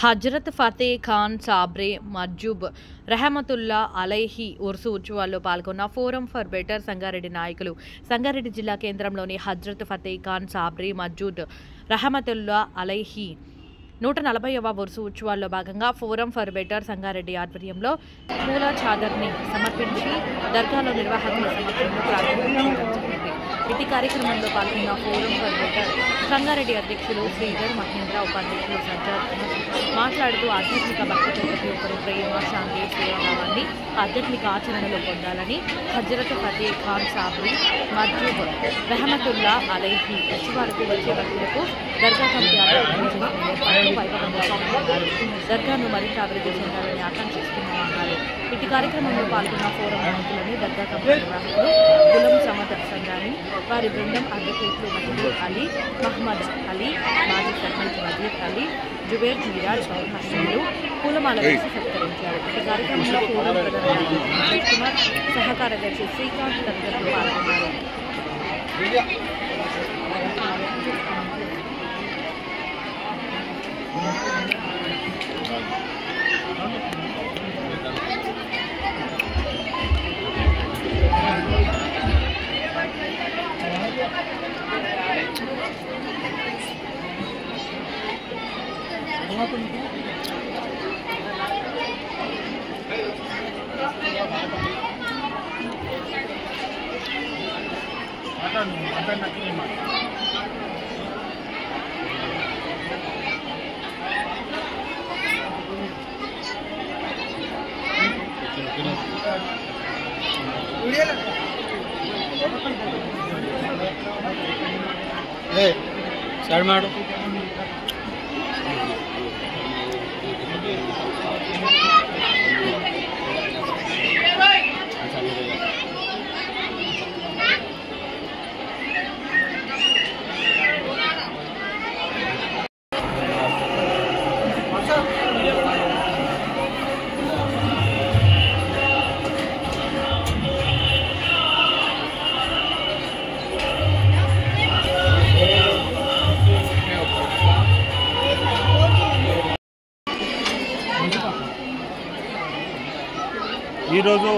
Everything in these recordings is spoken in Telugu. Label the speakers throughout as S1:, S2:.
S1: హజ్రత్ ఫతేహ్ ఖాన్ సాబ్రే మజ్జూబ్ రెహమతుల్లా అలైహి ఉర్సు ఉత్సవాల్లో పాల్గొన్న ఫోరం ఫర్ బెటర్ సంగారెడ్డి నాయకులు సంగారెడ్డి జిల్లా కేంద్రంలోని హజ్రత్ ఫతేహ్ ఖాన్ సాబ్రే మజ్జూద్ రెహమతుల్లా అలైహి 140వ ఉర్సు ఉత్సవాల్లో భాగంగా ఫోరం ఫర్ బెటర్ సంగారెడ్డి ఆధ్వర్యంలో పూల చాదర్ని సమర్పించి దర్గాలో నిర్వాహకుల సమక్షంలో ప్రారంభించడం జరిగింది. ఇటీ కార్యక్రమంలో పాల్గొన్న ఫోరం ఫర్ బెటర్ సంగారెడ్డి అధ్యక్షులు శ్రీధర్ మహేంద్ర, ఉపాధ్యక్షులు సజ్జాద్ మాట్లాడుతూ ఆధ్యాత్మిక భక్తితో ప్రతి ఒక్కరూ ప్రేమ, శాంతి, సేవాభావాన్ని ఆధ్యాత్మిక ఆచరణలో పొందాలని హజ్రత్ ఫతేహ్ ఖాన్ సాబ్రీ మజ్జూబ్ రెహమతుల్లా అలైహి ఉత్సవాలకు వచ్చే భక్తులకు దర్గా కమిటీ ఆధ్వర్యంలో దర్గాను మరింత అభివృద్ధి చెందాలని ఆకాంక్షిస్తున్నామన్నారు. ఇటు కార్యక్రమంలో పాల్గొన్న ఫోరం నాయకులని దర్గా కమిటీ నిర్వాహకులు గులం సమద్ సందాని, వారి బృందం అడ్వకేట్లు మహబూబ్ అలీ, మహమ్మద్ అలీ, మాజీ సర్పంచ్ వజీర్ అలీ, జుబేర్ మిరాజ్ హస్నులు పూలమాల వేసి సత్కరించారు. ఈ కార్యక్రమంలో ఫోరం ప్రధాన కుమార్, సహకార్యదర్శి శ్రీకాంత్ తదితరులు పాల్గొన్నారు.
S2: ಸ್ಟಾರ್ಟ್ ಮಾಡು.
S3: ఈరోజు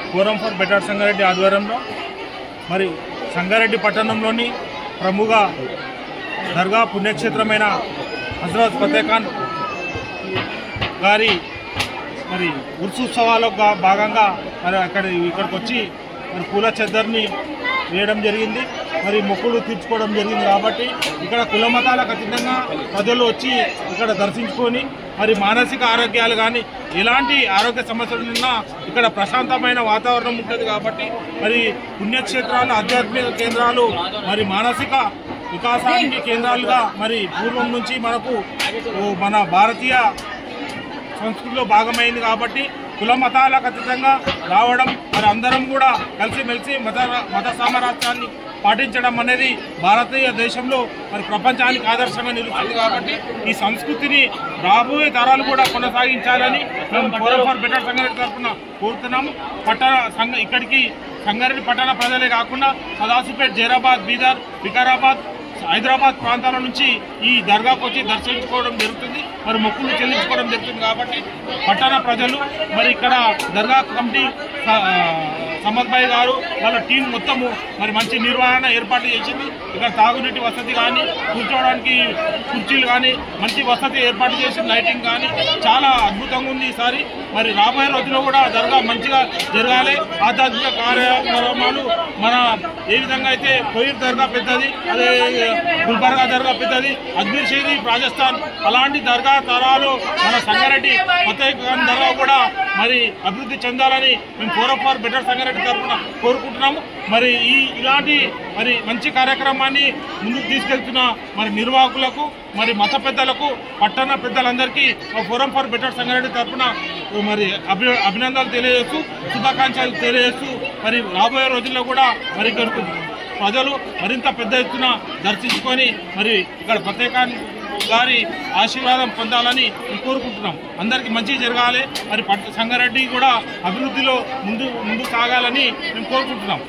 S3: ఫోరం ఫర్ బెటర్ సంగారెడ్డి ఆధ్వర్యంలో మరి సంగారెడ్డి పట్టణంలోని ప్రముఖ దర్గా పుణ్యక్షేత్రమైన హజ్రత్ ఫతేహ్ ఖాన్ గారి మరి ఉత్సవాల్లో భాగంగా మరి ఇక్కడికి వచ్చి మరి పూల చెద్దర్ని వేయడం జరిగింది. మరి మొక్కులు తీర్చుకోవడం జరిగింది. కాబట్టి ఇక్కడ కుల మతాలకు అతీతంగా ప్రజలు వచ్చి ఇక్కడ దర్శించుకొని మరి మానసిక ఆరోగ్యాలు కానీ ఎలాంటి ఆరోగ్య సమస్యలున్నా ఇక్కడ ప్రశాంతమైన వాతావరణం ఉంటుంది. కాబట్టి మరి పుణ్యక్షేత్రాలు, ఆధ్యాత్మిక కేంద్రాలు మరి మానసిక వికాసానికి కేంద్రాలుగా మరి పూర్వం నుంచి మనకు మన భారతీయ సంస్కృతిలో భాగమైంది. కాబట్టి కుల మతాలకు అతీతంగా రావడం, మరి అందరం కూడా కలిసిమెలిసి మత సామరస్యాన్ని పాటించడం అనేది భారతీయ దేశంలో మరి ప్రపంచానికి ఆదర్శంగా నిలుస్తుంది. కాబట్టి ఈ సంస్కృతిని రాబోయే తరాలు కూడా కొనసాగించాలని మేము ఫోరం ఫర్ బెటర్ సంగారెడ్డి తరఫున కోరుతున్నాము. ఇక్కడికి సంగారెడ్డి పట్టణ ప్రజలే కాకుండా సదాశివపేట్, జైరాబాద్, బీదర్, వికారాబాద్, హైదరాబాద్ ప్రాంతాల నుంచి ఈ దర్గాకు వచ్చి దర్శించుకోవడం జరుగుతుంది. మరి మొక్కులు చెల్లించుకోవడం జరుగుతుంది. కాబట్టి పట్టణ ప్రజలు మరి ఇక్కడ దర్గా కమిటీ సమద్ భాయ్ గారు వాళ్ళ టీం మొత్తము మరి మంచి నిర్వహణ ఏర్పాటు చేసింది. ఇక్కడ తాగునీటి వసతి కానీ, కూర్చోవడానికి కుర్చీలు కానీ మంచి వసతి ఏర్పాటు చేసిన, లైటింగ్ కానీ చాలా అద్భుతంగా ఉంది. ఈసారి మరి రాబోయే రోజుల్లో కూడా దర్గా మంచిగా జరగాలి. ఆధ్యాత్మిక కార్యక్రమాలు మన ఏ విధంగా అయితే కోయిర్ దర్గా పెద్దది, అదే గుల్బర్గా దర్గా పెద్దది, అజ్మీర్ షరీఫ్ రాజస్థాన్, అలాంటి దర్గా తరాలు మన సంగారెడ్డి ఫతేహ్ ఖాన్ దర్గా కూడా మరి అభివృద్ధి చెందాలని మేము ఫోరం ఫర్ బెటర్ సంగారెడ్డి తరఫున కోరుకుంటున్నాము. మరి ఇలాంటి మరి మంచి కార్యక్రమాన్ని ముందుకు తీసుకెళ్తున్న మరి నిర్వాహకులకు, మరి మత పెద్దలకు, పట్టణ పెద్దలందరికీ ఫోరం ఫర్ బెటర్ సంగారెడ్డి తరఫున మరి అభినందనలు తెలియజేస్తూ, శుభాకాంక్షలు తెలియజేస్తూ మరి రాబోయే రోజుల్లో కూడా మరి ప్రజలు మరింత పెద్ద ఎత్తున దర్శించుకొని మరి ఇక్కడ ఫతేహ్ ఖాన్ గారి ఆశీర్వాదం పొందాలని కోరుకుంటున్నాం. అందరికీ మంచి జరగాలి. మరి సంగారెడ్డి కూడా అభివృద్ధిలో ముందు సాగాలని మేము కోరుకుంటున్నాం.